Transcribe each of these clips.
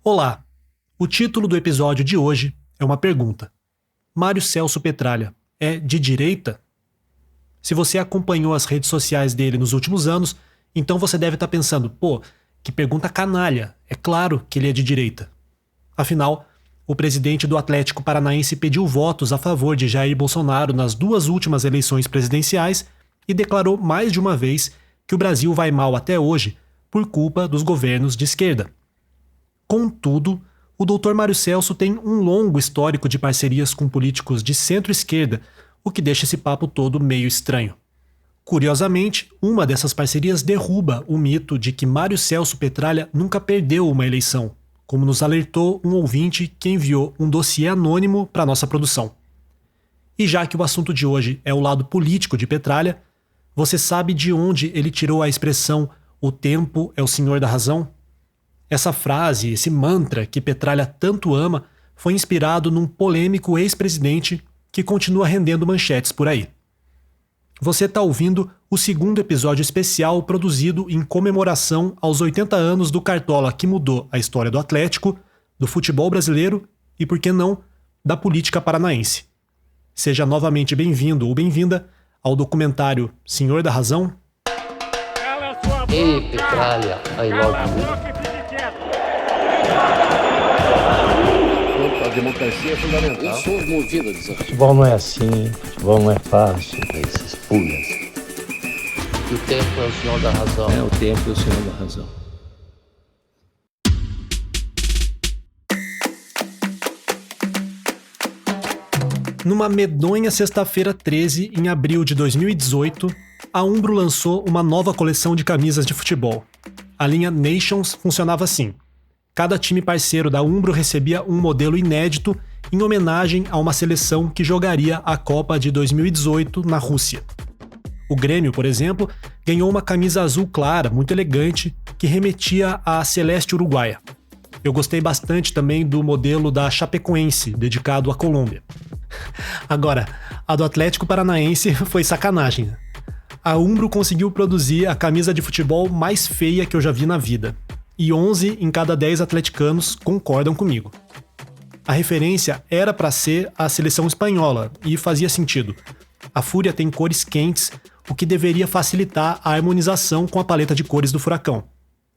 Olá! O título do episódio de hoje é uma pergunta. Mário Celso Petralha é de direita? Se você acompanhou as redes sociais dele nos últimos anos, então você deve estar pensando, que pergunta canalha, é claro que ele é de direita. Afinal, o presidente do Atlético Paranaense pediu votos a favor de Jair Bolsonaro nas duas últimas eleições presidenciais e declarou mais de uma vez que o Brasil vai mal até hoje por culpa dos governos de esquerda. Contudo, o Dr. Mário Celso tem um longo histórico de parcerias com políticos de centro-esquerda, o que deixa esse papo todo meio estranho. Curiosamente, uma dessas parcerias derruba o mito de que Mário Celso Petralha nunca perdeu uma eleição, como nos alertou um ouvinte que enviou um dossiê anônimo para nossa produção. E já que o assunto de hoje é o lado político de Petralha, você sabe de onde ele tirou a expressão "o tempo é o senhor da razão"? Essa frase, esse mantra que Petralha tanto ama, foi inspirado num polêmico ex-presidente que continua rendendo manchetes por aí. Você está ouvindo o segundo episódio especial produzido em comemoração aos 80 anos do Cartola que mudou a história do Atlético, do futebol brasileiro e, por que não, da política paranaense. Seja novamente bem-vindo ou bem-vinda ao documentário Senhor da Razão. Ei, Petralha, I love you. A democracia é fundamental. Eu sou movido a desafio. Futebol não é assim, futebol não é fácil, esses pulhas. O tempo é o senhor da razão. O tempo é o senhor da razão. Numa medonha sexta-feira 13, em abril de 2018, a Umbro lançou uma nova coleção de camisas de futebol. A linha Nations funcionava assim. Cada time parceiro da Umbro recebia um modelo inédito em homenagem a uma seleção que jogaria a Copa de 2018 na Rússia. O Grêmio, por exemplo, ganhou uma camisa azul clara, muito elegante, que remetia à Celeste Uruguaia. Eu gostei bastante também do modelo da Chapecoense, dedicado à Colômbia. Agora, a do Atlético Paranaense foi sacanagem. A Umbro conseguiu produzir a camisa de futebol mais feia que eu já vi na vida. E 11 em cada 10 atleticanos concordam comigo. A referência era para ser a seleção espanhola, e fazia sentido. A Fúria tem cores quentes, o que deveria facilitar a harmonização com a paleta de cores do Furacão.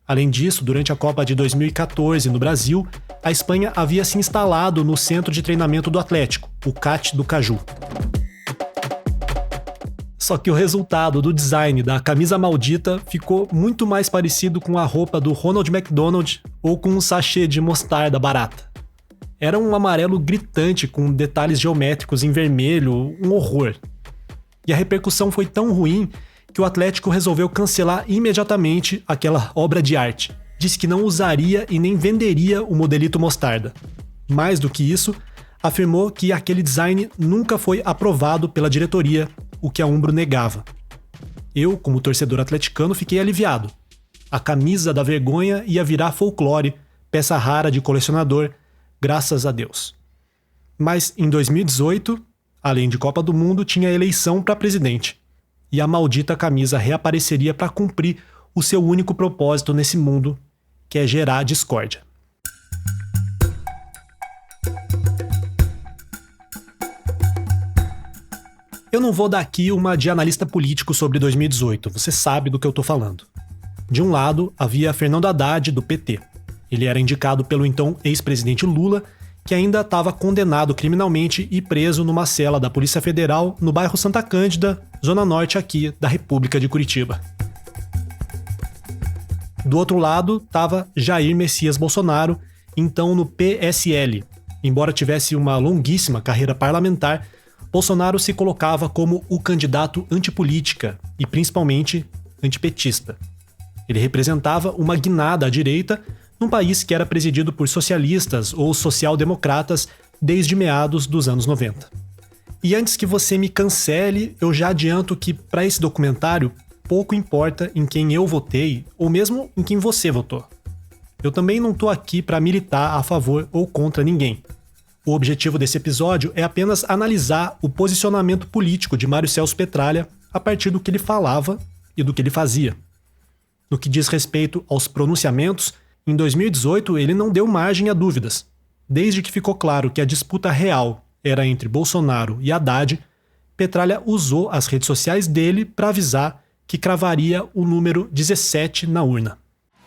Além disso, durante a Copa de 2014 no Brasil, a Espanha havia se instalado no centro de treinamento do Atlético, o CAT do Caju. Só que o resultado do design da camisa maldita ficou muito mais parecido com a roupa do Ronald McDonald ou com um sachê de mostarda barata. Era um amarelo gritante com detalhes geométricos em vermelho, um horror. E a repercussão foi tão ruim que o Atlético resolveu cancelar imediatamente aquela obra de arte. Disse que não usaria e nem venderia o modelito mostarda. Mais do que isso, afirmou que aquele design nunca foi aprovado pela diretoria, o que a Umbro negava. Eu, como torcedor atleticano, fiquei aliviado. A camisa da vergonha ia virar folclore, peça rara de colecionador, graças a Deus. Mas em 2018, além de Copa do Mundo, tinha eleição para presidente. E a maldita camisa reapareceria para cumprir o seu único propósito nesse mundo, que é gerar discórdia. Eu não vou dar aqui uma de analista político sobre 2018, você sabe do que eu tô falando. De um lado, havia Fernando Haddad, do PT. Ele era indicado pelo então ex-presidente Lula, que ainda estava condenado criminalmente e preso numa cela da Polícia Federal no bairro Santa Cândida, zona norte aqui da República de Curitiba. Do outro lado, estava Jair Messias Bolsonaro, então no PSL. Embora tivesse uma longuíssima carreira parlamentar, Bolsonaro se colocava como o candidato antipolítica e principalmente antipetista. Ele representava uma guinada à direita num país que era presidido por socialistas ou social-democratas desde meados dos anos 90. E antes que você me cancele, eu já adianto que para esse documentário pouco importa em quem eu votei ou mesmo em quem você votou. Eu também não estou aqui para militar a favor ou contra ninguém. O objetivo desse episódio é apenas analisar o posicionamento político de Mário Celso Petralha a partir do que ele falava e do que ele fazia. No que diz respeito aos pronunciamentos, Em 2018, ele não deu margem a dúvidas. Desde que ficou claro que a disputa real era entre Bolsonaro e Haddad, Petralha usou as redes sociais dele para avisar que cravaria o número 17 na urna.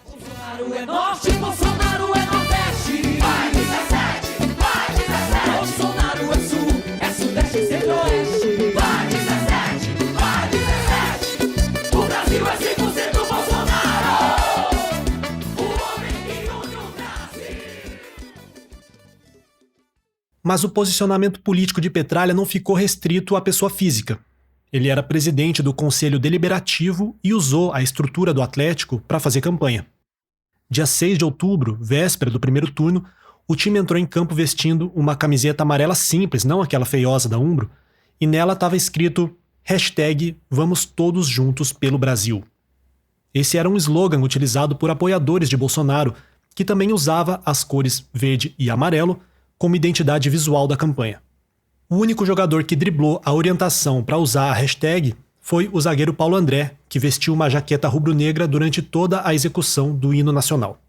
Bolsonaro é norte, Bolsonaro é nordeste. Vai 17, vai 17. Bolsonaro é sul, é sudeste e centro-oeste. Vai 17, vai 17. O Brasil é 100% Bolsonaro. O homem que une o Brasil. Mas o posicionamento político de Petralha não ficou restrito à pessoa física. Ele era presidente do Conselho Deliberativo e usou a estrutura do Atlético para fazer campanha. Dia 6 de outubro, véspera do primeiro turno, o time entrou em campo vestindo uma camiseta amarela simples, não aquela feiosa da Umbro, e nela estava escrito #Vamos Todos Juntos pelo Brasil. Esse era um slogan utilizado por apoiadores de Bolsonaro, que também usava as cores verde e amarelo como identidade visual da campanha. O único jogador que driblou a orientação para usar a hashtag foi o zagueiro Paulo André, que vestiu uma jaqueta rubro-negra durante toda a execução do hino nacional.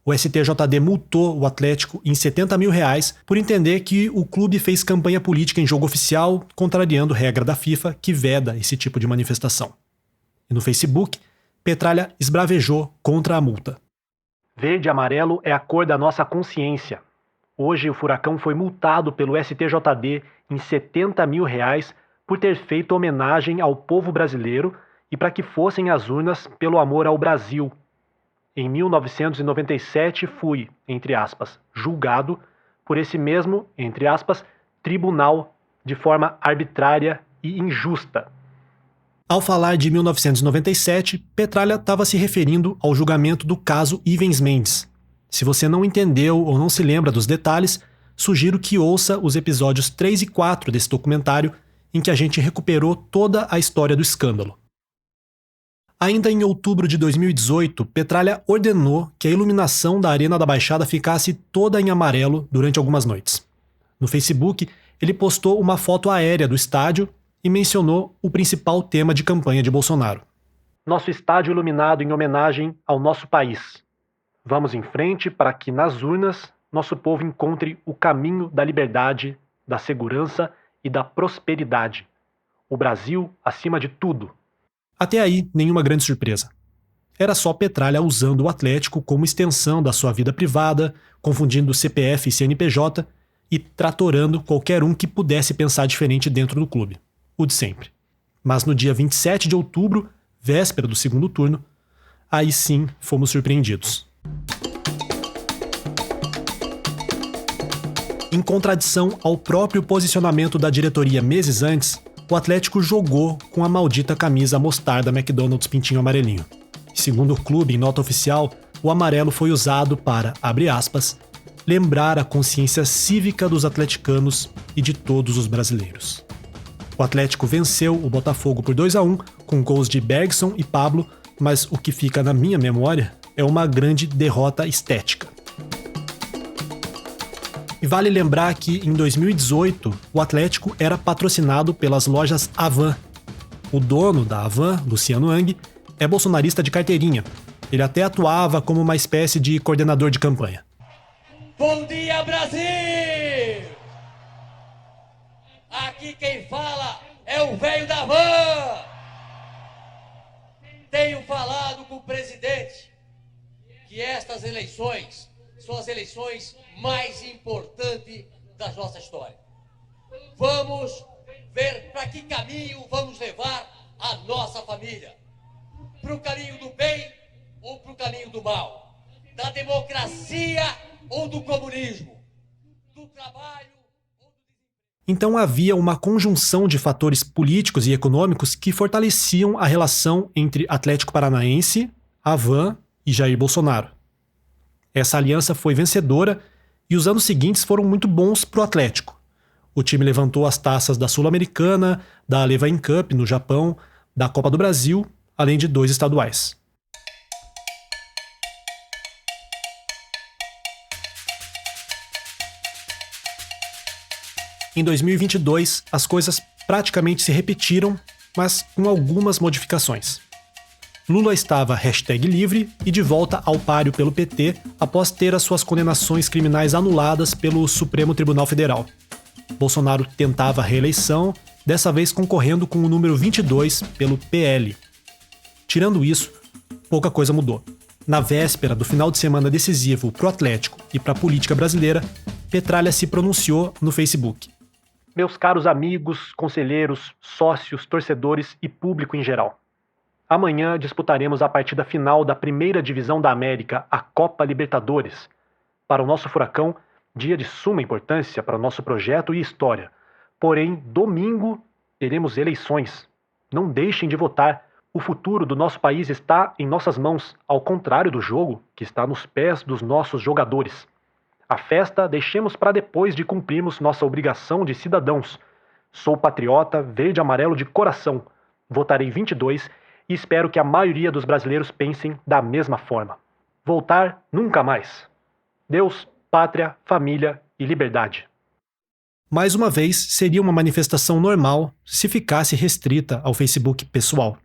O STJD multou o Atlético em R$70 mil por entender que o clube fez campanha política em jogo oficial, contrariando regra da FIFA que veda esse tipo de manifestação. E no Facebook, Petralha esbravejou contra a multa. Verde e amarelo é a cor da nossa consciência. Hoje o Furacão foi multado pelo STJD em R$70 mil por ter feito homenagem ao povo brasileiro e para que fossem às urnas pelo amor ao Brasil. Em 1997 fui, entre aspas, julgado por esse mesmo, entre aspas, tribunal de forma arbitrária e injusta. Ao falar de 1997, Petralha estava se referindo ao julgamento do caso Ivens Mendes. Se você não entendeu ou não se lembra dos detalhes, sugiro que ouça os episódios 3 e 4 desse documentário, em que a gente recuperou toda a história do escândalo. Ainda em outubro de 2018, Petralha ordenou que a iluminação da Arena da Baixada ficasse toda em amarelo durante algumas noites. No Facebook, ele postou uma foto aérea do estádio e mencionou o principal tema de campanha de Bolsonaro. Nosso estádio iluminado em homenagem ao nosso país. Vamos em frente para que, nas urnas, nosso povo encontre o caminho da liberdade, da segurança e da prosperidade. O Brasil acima de tudo. Até aí, nenhuma grande surpresa. Era só Petralha usando o Atlético como extensão da sua vida privada, confundindo CPF e CNPJ e tratorando qualquer um que pudesse pensar diferente dentro do clube. O de sempre. Mas no dia 27 de outubro, véspera do segundo turno, aí sim fomos surpreendidos. Em contradição ao próprio posicionamento da diretoria meses antes, o Atlético jogou com a maldita camisa mostarda McDonald's pintinho amarelinho. Segundo o clube, em nota oficial, o amarelo foi usado para, abre aspas, lembrar a consciência cívica dos atleticanos e de todos os brasileiros. O Atlético venceu o Botafogo por 2-1, com gols de Bergson e Pablo, mas o que fica na minha memória é uma grande derrota estética. E vale lembrar que, em 2018, o Atlético era patrocinado pelas lojas Havan. O dono da Havan, Luciano Hang, é bolsonarista de carteirinha. Ele até atuava como uma espécie de coordenador de campanha. Bom dia, Brasil! Aqui quem fala é o velho da Havan! Tenho falado com o presidente que estas eleições são as eleições mais importantes da nossa história. Vamos ver para que caminho vamos levar a nossa família. Para o caminho do bem ou para o caminho do mal? Da democracia ou do comunismo? Do trabalho ou do desemprego? Então havia uma conjunção de fatores políticos e econômicos que fortaleciam a relação entre Atlético Paranaense, Havan e Jair Bolsonaro. Essa aliança foi vencedora e os anos seguintes foram muito bons para o Atlético. O time levantou as taças da Sul-Americana, da Levain Cup no Japão, da Copa do Brasil, além de 2 estaduais. Em 2022, as coisas praticamente se repetiram, mas com algumas modificações. Lula estava #livre e de volta ao páreo pelo PT após ter as suas condenações criminais anuladas pelo Supremo Tribunal Federal. Bolsonaro tentava a reeleição, dessa vez concorrendo com o número 22 pelo PL. Tirando isso, pouca coisa mudou. Na véspera do final de semana decisivo para o Atlético e para a política brasileira, Petralha se pronunciou no Facebook. Meus caros amigos, conselheiros, sócios, torcedores e público em geral. Amanhã disputaremos a partida final da primeira divisão da América, a Copa Libertadores. Para o nosso Furacão, dia de suma importância para o nosso projeto e história. Porém, domingo teremos eleições. Não deixem de votar. O futuro do nosso país está em nossas mãos, ao contrário do jogo, que está nos pés dos nossos jogadores. A festa deixemos para depois de cumprirmos nossa obrigação de cidadãos. Sou patriota, verde e amarelo de coração. Votarei 22 e espero que a maioria dos brasileiros pensem da mesma forma. Voltar nunca mais. Deus, pátria, família e liberdade. Mais uma vez, seria uma manifestação normal se ficasse restrita ao Facebook pessoal.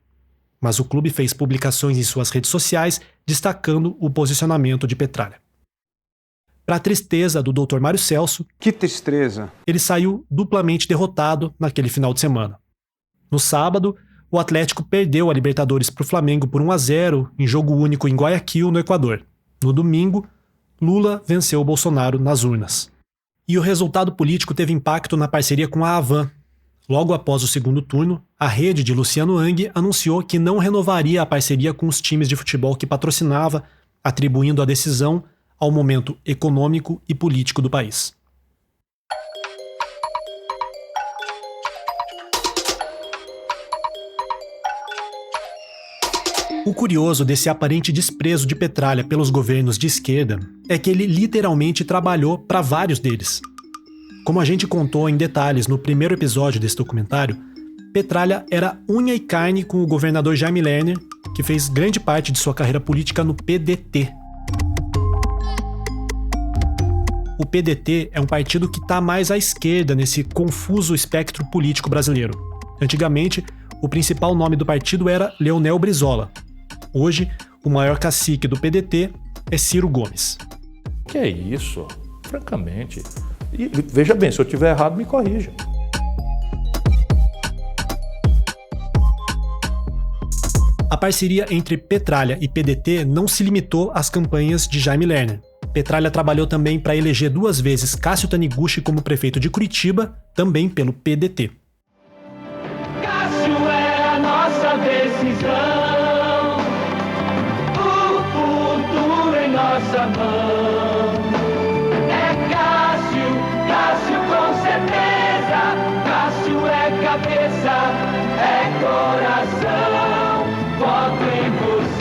Mas o clube fez publicações em suas redes sociais destacando o posicionamento de Petralha. Para a tristeza do Dr. Mário Celso, que tristeza, ele saiu duplamente derrotado naquele final de semana. No sábado, o Atlético perdeu a Libertadores para o Flamengo por 1-0 em jogo único em Guayaquil, no Equador. No domingo, Lula venceu o Bolsonaro nas urnas. E o resultado político teve impacto na parceria com a Havan. Logo após o segundo turno, a rede de Luciano Hang anunciou que não renovaria a parceria com os times de futebol que patrocinava, atribuindo a decisão ao momento econômico e político do país. O curioso desse aparente desprezo de Petralha pelos governos de esquerda é que ele literalmente trabalhou para vários deles. Como a gente contou em detalhes no primeiro episódio desse documentário, Petralha era unha e carne com o governador Jaime Lerner, que fez grande parte de sua carreira política no PDT. O PDT é um partido que está mais à esquerda nesse confuso espectro político brasileiro. Antigamente, o principal nome do partido era Leonel Brizola. Hoje, o maior cacique do PDT é Ciro Gomes. Que é isso? Francamente. E veja bem, se eu estiver errado, me corrija. A parceria entre Petralha e PDT não se limitou às campanhas de Jaime Lerner. Petralha trabalhou também para eleger 2 vezes Cássio Taniguchi como prefeito de Curitiba, também pelo PDT. Cássio é a nossa decisão, o futuro em nossa mão. É Cássio, Cássio com certeza, Cássio é cabeça, é coração, voto em você.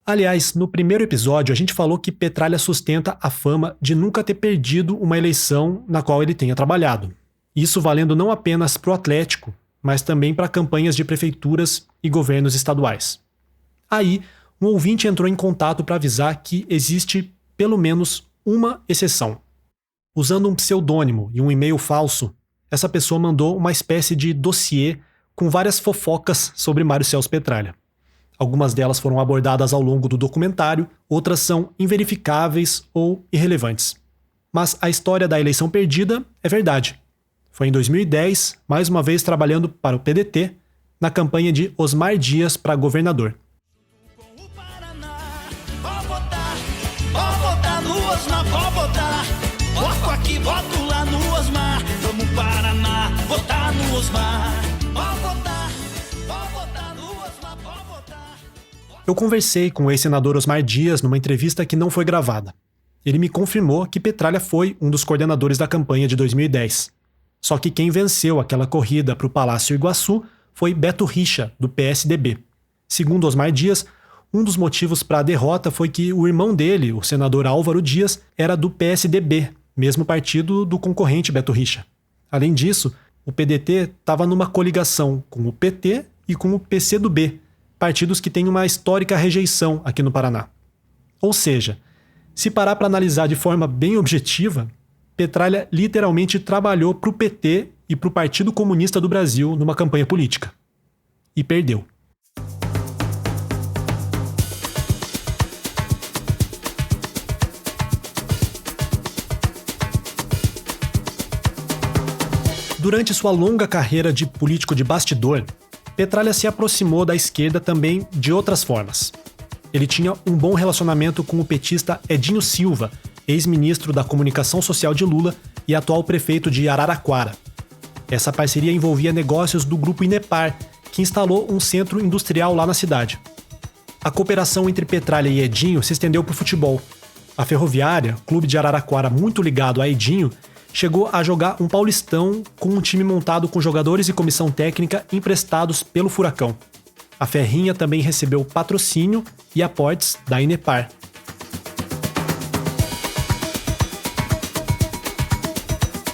Aliás, no primeiro episódio a gente falou que Petralha sustenta a fama de nunca ter perdido uma eleição na qual ele tenha trabalhado. Isso valendo não apenas para o Atlético, mas também para campanhas de prefeituras e governos estaduais. Aí, um ouvinte entrou em contato para avisar que existe pelo menos uma exceção. Usando um pseudônimo e um e-mail falso, essa pessoa mandou uma espécie de dossiê com várias fofocas sobre Mário Celso Petralha. Algumas delas foram abordadas ao longo do documentário, outras são inverificáveis ou irrelevantes. Mas a história da eleição perdida é verdade. Foi em 2010, mais uma vez trabalhando para o PDT, na campanha de Osmar Dias para governador. Votar no Osmar, votar. Voto aqui, voto lá no Osmar. Vamos Paraná, votar no Osmar. Eu conversei com o ex-senador Osmar Dias numa entrevista que não foi gravada. Ele me confirmou que Petralha foi um dos coordenadores da campanha de 2010. Só que quem venceu aquela corrida para o Palácio Iguaçu foi Beto Richa, do PSDB. Segundo Osmar Dias, um dos motivos para a derrota foi que o irmão dele, o senador Álvaro Dias, era do PSDB, mesmo partido do concorrente Beto Richa. Além disso, o PDT estava numa coligação com o PT e com o PCdoB, partidos que têm uma histórica rejeição aqui no Paraná. Ou seja, se parar para analisar de forma bem objetiva, Petralha literalmente trabalhou para o PT e para o Partido Comunista do Brasil numa campanha política. E perdeu. Durante sua longa carreira de político de bastidor, Petralha se aproximou da esquerda também de outras formas. Ele tinha um bom relacionamento com o petista Edinho Silva, ex-ministro da Comunicação Social de Lula e atual prefeito de Araraquara. Essa parceria envolvia negócios do grupo Inepar, que instalou um centro industrial lá na cidade. A cooperação entre Petralha e Edinho se estendeu para o futebol. A Ferroviária, clube de Araraquara muito ligado a Edinho, chegou a jogar um Paulistão com um time montado com jogadores e comissão técnica emprestados pelo Furacão. A Ferrinha também recebeu patrocínio e aportes da Inepar.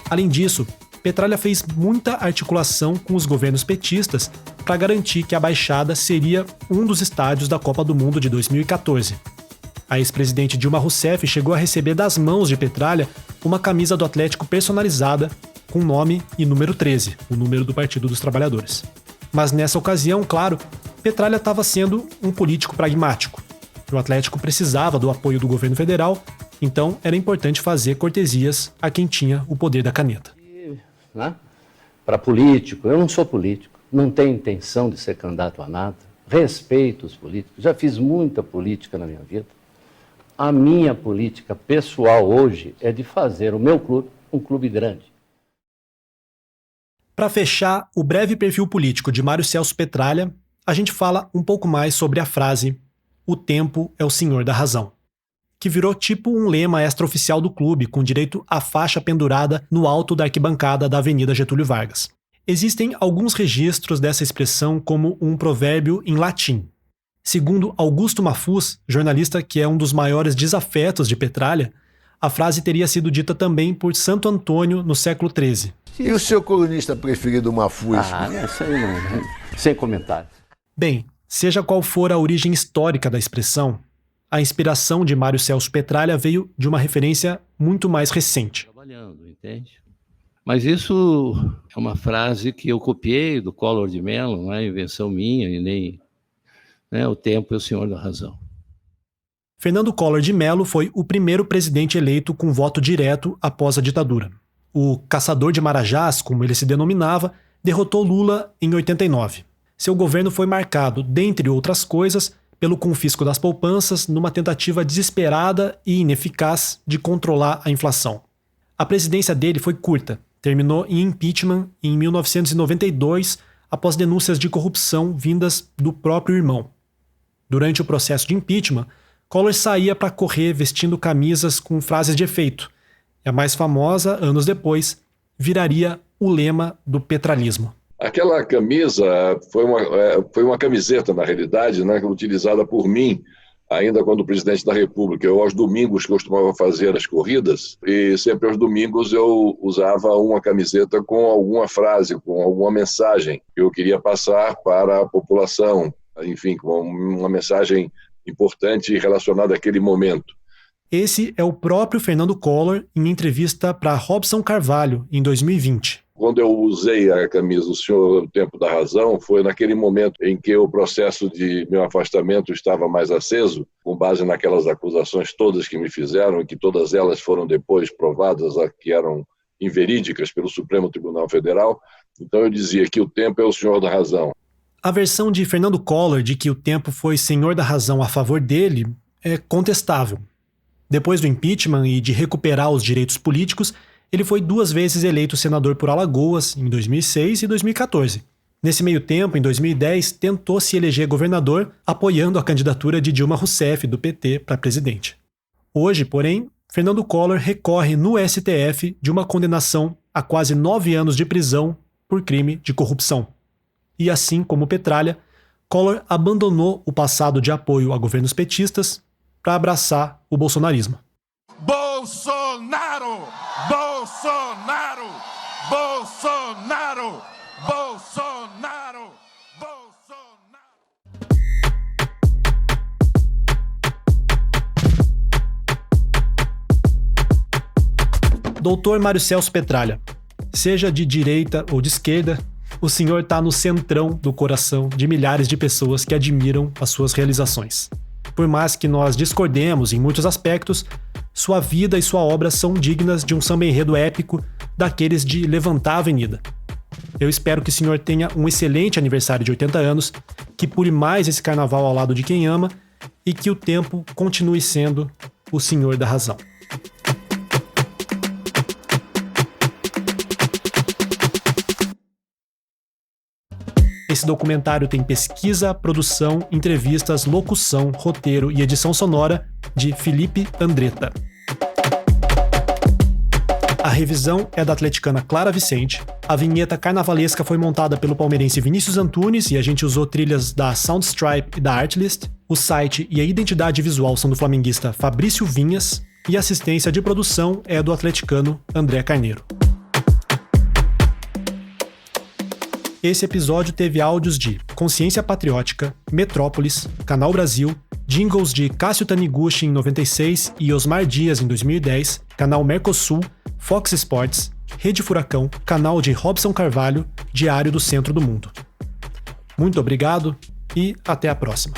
Além disso, Petralha fez muita articulação com os governos petistas para garantir que a Baixada seria um dos estádios da Copa do Mundo de 2014. A ex-presidente Dilma Rousseff chegou a receber das mãos de Petralha uma camisa do Atlético personalizada com nome e número 13, o número do Partido dos Trabalhadores. Mas nessa ocasião, claro, Petralha estava sendo um político pragmático. O Atlético precisava do apoio do governo federal, então era importante fazer cortesias a quem tinha o poder da caneta. Né? Para político, eu não sou político, não tenho intenção de ser candidato a nada, respeito os políticos, já fiz muita política na minha vida. A minha política pessoal hoje é de fazer o meu clube um clube grande. Para fechar o breve perfil político de Mário Celso Petralha, a gente fala um pouco mais sobre a frase "O tempo é o senhor da razão", que virou tipo um lema extraoficial do clube, com direito à faixa pendurada no alto da arquibancada da Avenida Getúlio Vargas. Existem alguns registros dessa expressão como um provérbio em latim. Segundo Augusto Mafuz, jornalista que é um dos maiores desafetos de Petralha, a frase teria sido dita também por Santo Antônio no século XIII. E o seu colunista preferido, Mafuz? Isso aí não, sem comentários. Bem, seja qual for a origem histórica da expressão, a inspiração de Mário Celso Petralha veio de uma referência muito mais recente. Trabalhando, entende? Mas isso é uma frase que eu copiei do Collor de Mello, não é invenção minha e nem... O tempo é o senhor da razão. Fernando Collor de Mello foi o primeiro presidente eleito com voto direto após a ditadura. O caçador de Marajás, como ele se denominava, derrotou Lula em 89. Seu governo foi marcado, dentre outras coisas, pelo confisco das poupanças numa tentativa desesperada e ineficaz de controlar a inflação. A presidência dele foi curta, terminou em impeachment em 1992, após denúncias de corrupção vindas do próprio irmão. Durante o processo de impeachment, Collor saía para correr vestindo camisas com frases de efeito. E a mais famosa, anos depois, viraria o lema do petralismo. Aquela camisa foi uma camiseta, na realidade, né, utilizada por mim, ainda quando presidente da República. Eu, aos domingos, costumava fazer as corridas, e sempre aos domingos eu usava uma camiseta com alguma frase, com alguma mensagem que eu queria passar para a população, enfim, com uma mensagem importante relacionada àquele momento. Esse é o próprio Fernando Collor em entrevista para Robson Carvalho, em 2020. Quando eu usei a camisa "O Senhor, o Tempo da Razão", foi naquele momento em que o processo de meu afastamento estava mais aceso, com base naquelas acusações todas que me fizeram, e que todas elas foram depois provadas que eram inverídicas pelo Supremo Tribunal Federal. Então eu dizia que o tempo é o senhor da razão. A versão de Fernando Collor de que o tempo foi senhor da razão a favor dele é contestável. Depois do impeachment e de recuperar os direitos políticos, ele foi 2 vezes eleito senador por Alagoas, em 2006 e 2014. Nesse meio tempo, em 2010, tentou se eleger governador, apoiando a candidatura de Dilma Rousseff, do PT, para presidente. Hoje, porém, Fernando Collor recorre no STF de uma condenação a quase 9 anos de prisão por crime de corrupção. E assim como Petralha, Collor abandonou o passado de apoio a governos petistas para abraçar o bolsonarismo. Bolsonaro! Bolsonaro! Bolsonaro! Bolsonaro! Bolsonaro! Doutor Mário Celso Petralha, seja de direita ou de esquerda, o senhor está no centrão do coração de milhares de pessoas que admiram as suas realizações. Por mais que nós discordemos em muitos aspectos, sua vida e sua obra são dignas de um samba-enredo épico daqueles de levantar a avenida. Eu espero que o senhor tenha um excelente aniversário de 80 anos, que pule mais esse carnaval ao lado de quem ama e que o tempo continue sendo o senhor da razão. Esse documentário tem pesquisa, produção, entrevistas, locução, roteiro e edição sonora de Felipe Andretta. A revisão é da atleticana Clara Vicente, a vinheta carnavalesca foi montada pelo palmeirense Vinícius Antunes e a gente usou trilhas da Soundstripe e da Artlist, o site e a identidade visual são do flamenguista Fabrício Vinhas e a assistência de produção é do atleticano André Carneiro. Esse episódio teve áudios de Consciência Patriótica, Metrópolis, Canal Brasil, jingles de Cássio Taniguchi em 96 e Osmar Dias em 2010, Canal Mercosul, Fox Sports, Rede Furacão, canal de Robson Carvalho, Diário do Centro do Mundo. Muito obrigado e até a próxima.